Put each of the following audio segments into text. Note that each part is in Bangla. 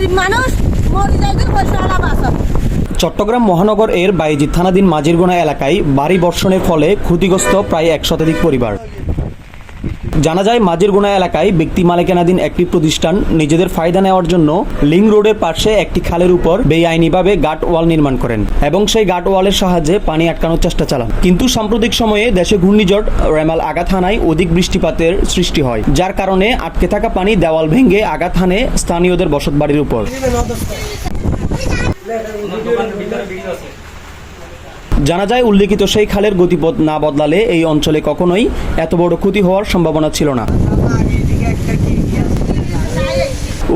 গরিব মানুষ মরে যাইতে পয়সাওয়ালা বাঁচা। চট্টগ্রাম মহানগর এর বাইজিদ থানাধীন মাঝিরগোনা এলাকায় বাড়ি বর্ষণের ফলে ক্ষতিগ্রস্ত প্রায় 100 শতাধিক পরিবার। জানা যায় মাঝিরগোনা এলাকায় ব্যক্তি মালিকানাধীন একটি প্রতিষ্ঠান নিজেদের ফায়দা নেওয়ার জন্য লিং রোডের পাশে একটি খালের উপর বেআইনিভাবে গার্ড ওয়াল নির্মাণ করেন এবং সেই গার্ড ওয়ালের সাহায্যে পানি আটকানোর চেষ্টা চালান। কিন্তু সাম্প্রতিক সময়ে দেশে ঘূর্ণিঝড় রেমাল আঘাত হানায় অধিক বৃষ্টিপাতের সৃষ্টি হয়, যার কারণে আটকে থাকা পানি দেওয়াল ভেঙে আঘাত হানে স্থানীয়দের বসতবাড়ির উপর। জানা যায় উল্লেখিত সেই খালের গতিপথ না বদলালে এই অঞ্চলে কখনোই এত বড় ক্ষতি হওয়ার সম্ভাবনা ছিল না।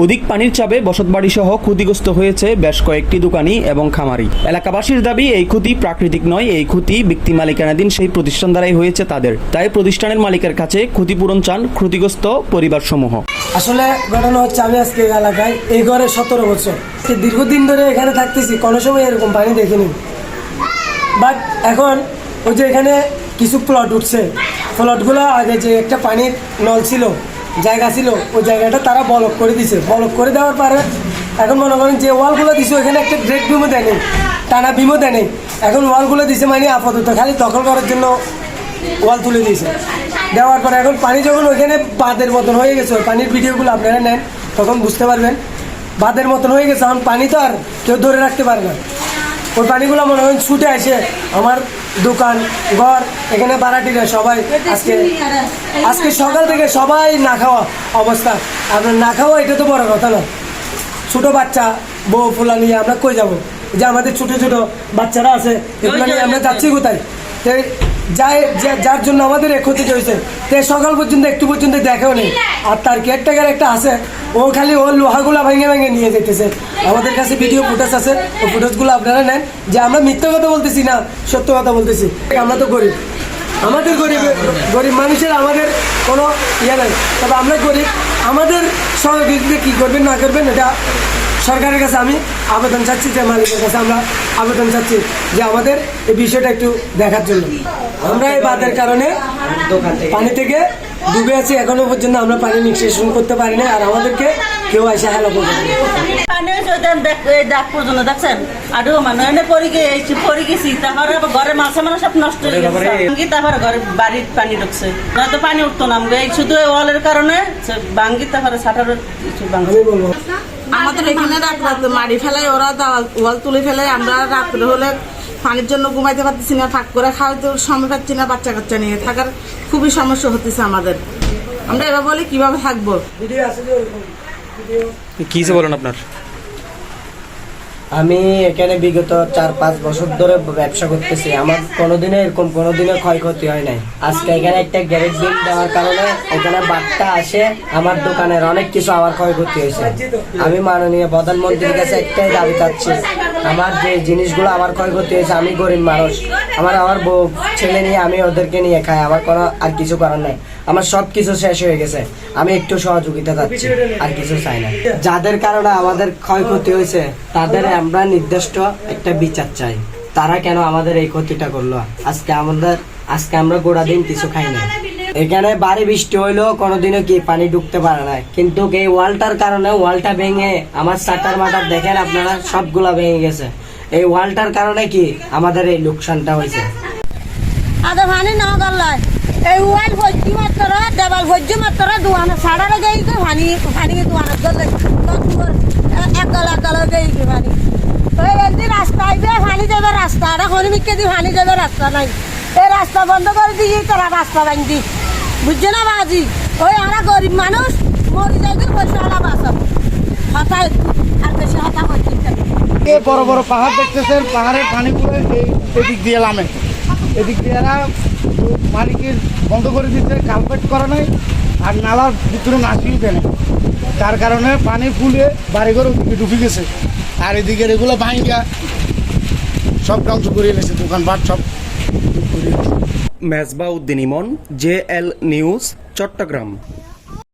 অধিক পানির চাপে বসতবাড়ি সহ ক্ষতিগ্রস্ত হয়েছে বেশ কয়েকটি দোকানি এবং খামারি। এলাকাবাসীর দাবি এই ক্ষতি প্রাকৃতিক নয়, এই ক্ষতি ব্যক্তি মালিকানাধীন সেই প্রতিষ্ঠান দ্বারাই হয়েছে তাদের। তাই প্রতিষ্ঠানের মালিকের কাছে ক্ষতিপূরণ চান ক্ষতিগ্রস্ত পরিবার সমূহ। আসলে ঘটনা হচ্ছে, আমি আজকে এলাকায় এই ঘরে 17 বছর দীর্ঘদিন ধরে এখানে থাকতেছি, কোনো সময় এরকম পানি দেখিনি। বাট এখন ওই যে এখানে কিছু প্লট উঠছে, প্লটগুলো আগে যে একটা পানির নল ছিল, জায়গা ছিল, ওই জায়গাটা তারা ব্লক করে দিছে। ব্লক করে দেওয়ার পরে এখন মনে করেন যে ওয়ালগুলো দিছে, ওইখানে একটা গ্রেট বিমও দেয় নেই, টানা বিমও দেয় নেই। এখন ওয়ালগুলো দিছে মানে আপাতত খালি দখল করার জন্য ওয়াল তুলে দিয়েছে। দেওয়ার পরে এখন পানি যখন ওইখানে বাঁধের মতন হয়ে গেছে, ওই পানির ভিডিওগুলো আপনারা নেন তখন বুঝতে পারবেন বাঁধের মতন হয়ে গেছে। এখন পানি তো আর কেউ ধরে রাখতে পারে না। ওই পানিগুলো মনে হয় ছুটে আসে আমার দোকান ঘর, এখানে ভাড়াটিরা সবাই আজকে সকাল থেকে সবাই না খাওয়া অবস্থা। আপনার না খাওয়া এটা তো বড় কথা না, ছোটো বাচ্চা বউ ফুলা নিয়ে আমরা কই যাব? যে আমাদের ছোটো ছোটো বাচ্চারা আছে, এগুলো নিয়ে আমরা যাচ্ছি কোথায়? যার জন্য আমাদের ক্ষতি হয়েছে, সকাল পর্যন্ত একটু পর্যন্ত দেখাও নেই। আর তার কেয়ারটেকার একটা আছে, ও খালি ওর লোহাগুলা ভেঙে ভেঙে নিয়ে যেতেছে। আমাদের কাছে ভিডিও ফুটেজ আছে, ওই ফুটেজগুলো আপনারা নেন। যে আমরা মিথ্যা কথা বলতেছি না, সত্য কথা বলতেছি। আমরা তো গরিব, আমাদের গরিব মানুষের আমাদের কোনো ইয়ে নাই, তবে আমরা গরিব। আমাদের সহযোগিতা কী করবেন না করবেন এটা সরকারের কাছে আমি আবেদন চাচ্ছি, যে মালিকের কাছে আমরা আবেদন চাচ্ছি যে আমাদের এই বিষয়টা একটু দেখার জন্য। আমরা এই বাঁধের কারণে পানি থেকে ডুবে আছি, এখনো পর্যন্ত আমরা পানি নিষ্কাশন করতে পারি না, আর আমাদেরকে কেউ এসে হেল্প করবে না। ডাক পর্যন্ত দেখছেন আরো মানুষ এনে পড়ে গেছি, তারপরে ঘরে মাছে মানুষ সব নষ্ট হয়ে গেছে। তারপরে ঘরে বাড়ির পানি ঢুকছে, নয়তো পানি উঠতো না। শুধু ওয়ালের কারণে ভাঙ্গি, তারপরে ছাটার আমাদের এখানে রাত মারি ফেলাই, ওরা ওয়াল তুলে ফেলাই। আমরা রাত্রে হলে পানির জন্য ঘুমাইতে পারতেছি না, ফাঁক করে খাওয়াইতে সময় পাচ্ছি না। বাচ্চা কাচ্চা নিয়ে থাকার খুবই সমস্যা হতেছে আমাদের। আমরা এবার বলি কিভাবে থাকবো। কি বলেন আপনার? আমি এখানে বিগত 4-5 বছর ধরে ব্যবসা করতেছি, আমার কোনোদিনও ক্ষয়ক্ষতি হয় নাই। আজকে এখানে একটা গ্যারেজ বিল দেওয়ার কারণে এখানে বার্তা আসে, আমার দোকানের অনেক কিছু আমার ক্ষয়ক্ষতি হয়েছে। আমি মাননীয় প্রধানমন্ত্রীর কাছে একটাই দাবি চাচ্ছি, আমার যে জিনিসগুলো আমার ক্ষয়ক্ষতি হয়েছে, আমি গরিব মানুষ, আমার বউ ছেলে নিয়ে আমি ওদেরকে নিয়ে খাই, আমার কোনো আর কিছু করার নাই। আমার সব কিছু শেষ হয়ে গেছে, আমি একটু সহযোগিতা চাচ্ছি, আর কিছু চাই না। যাদের কারণে আমাদের ক্ষয়ক্ষতি হয়েছে তাদের আমরা নির্দিষ্ট একটা বিচার চাই। তারা কেন আমাদের এই ক্ষতিটা করলো? আজকে আমরা গোড়া দিন কিছু খাই না। এখানে বাড়ি বৃষ্টি হইলেও কোনোদিনও কি পানি ঢুকতে পারে না, কিন্তু এই ওয়ালটার কারণে ওয়ালটা ভেঙে আমার সাটার মাটার দেখেন আপনারা সবগুলা ভেঙে গেছে। এই ওয়ালটার কারণে কি আমাদের এই লোকসানটা হয়েছে। আদা পানি না গল্লায় এই ওয়াল ভর্তি মাত্র দেওয়াল ভর্তি মাত্র দোয়ানা সাড়ারে গেই তো পানি দোয়ানা গলে এক গলা গেই পানি। তো এমনি রাস্তা আইবে পানি যাবে, রাস্তাটা হরিমিকে দি পানি যাবে, রাস্তা নাই। এই রাস্তা বন্ধ করে দিয়ে তারা রাস্তা ভাঙি, বুঝছে না বাজি? ওই আমরা গরিব মানুষ মরে যাইতে পয়সাওয়ালা বাঁচাব হতায়, আর বেশি হতা করছি। বড় বড় পাহাড় দেখতেছেন, পাহাড়ের পানিগুলো এদিক দিয়ে নামে, এদিক দিয়ে এরা মালিকের বন্ধ করে দিচ্ছে, কালপেট করা নাই, আর নালার ভিতরে নাচিয়ে দেয়। তার কারণে পানি ফুলে বাড়িঘর ওদিকে ডুবে গেছে, আর এদিকে এগুলো ভাঙিয়া সব ধ্বংস করে এনেছে, দোকানপাট সব। মেজবা উদ্দিন ইমন, JL নিউজ, চট্টগ্রাম।